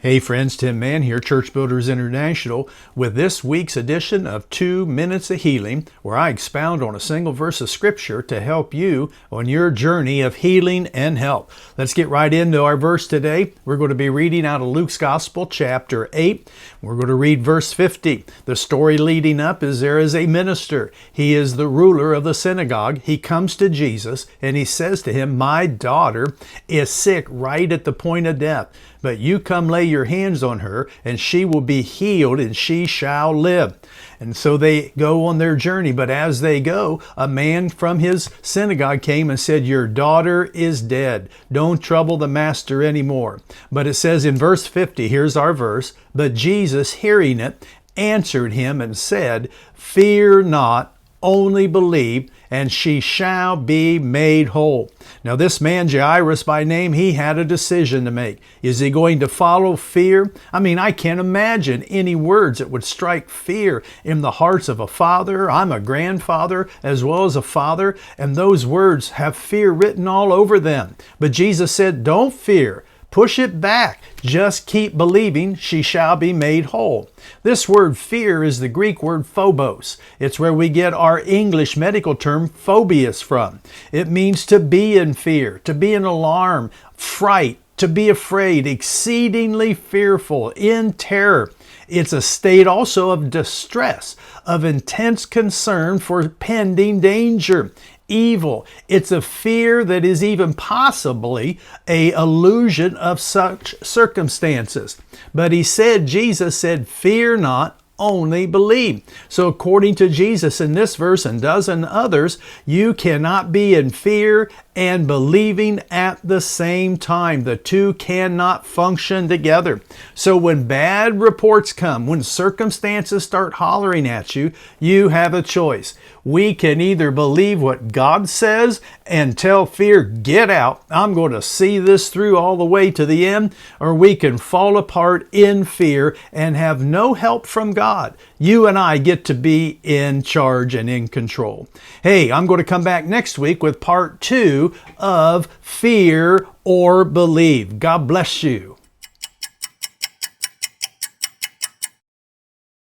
Hey friends, Tim Mann here, Church Builders International, with this week's edition of 2 Minutes of Healing, where I expound on a single verse of Scripture to help you on your journey of healing and health. Let's get right into our verse today. We're going to be reading out of Luke's Gospel, chapter 8. We're going to read verse 50. The story leading up is there is a minister. He is the ruler of the synagogue. He comes to Jesus and he says to him, "My daughter is sick right at the point of death. But you come lay your hands on her, and she will be healed, and she shall live." And so they go on their journey. But as they go, a man from his synagogue came and said, "Your daughter is dead. Don't trouble the master anymore." But it says in verse 50, here's our verse, "But Jesus, hearing it, answered him and said, Fear not, only believe, and she shall be made whole." Now this man, Jairus by name, he had a decision to make. Is he going to follow fear? I can't imagine any words that would strike fear in the hearts of a father. I'm a grandfather as well as a father, and those words have fear written all over them. But Jesus said, "Don't fear. Push it back. Just keep believing, she shall be made whole." This word fear is the Greek word phobos. It's where we get our English medical term phobias from. It means to be in fear, to be in alarm, fright, to be afraid, exceedingly fearful, in terror. It's a state also of distress, of intense concern for pending danger, evil. It's a fear that is even possibly an illusion of such circumstances. But Jesus said, "Fear not, only believe." So according to Jesus in this verse and dozen others, you cannot be in fear and believing at the same time. The two cannot function together. So when bad reports come, when circumstances start hollering at you, you have a choice. We can either believe what God says and tell fear, "Get out, I'm going to see this through all the way to the end," or we can fall apart in fear and have no help from God. You and I get to be in charge and in control. Hey, I'm going to come back next week with part 2 of Fear or Believe. God bless you.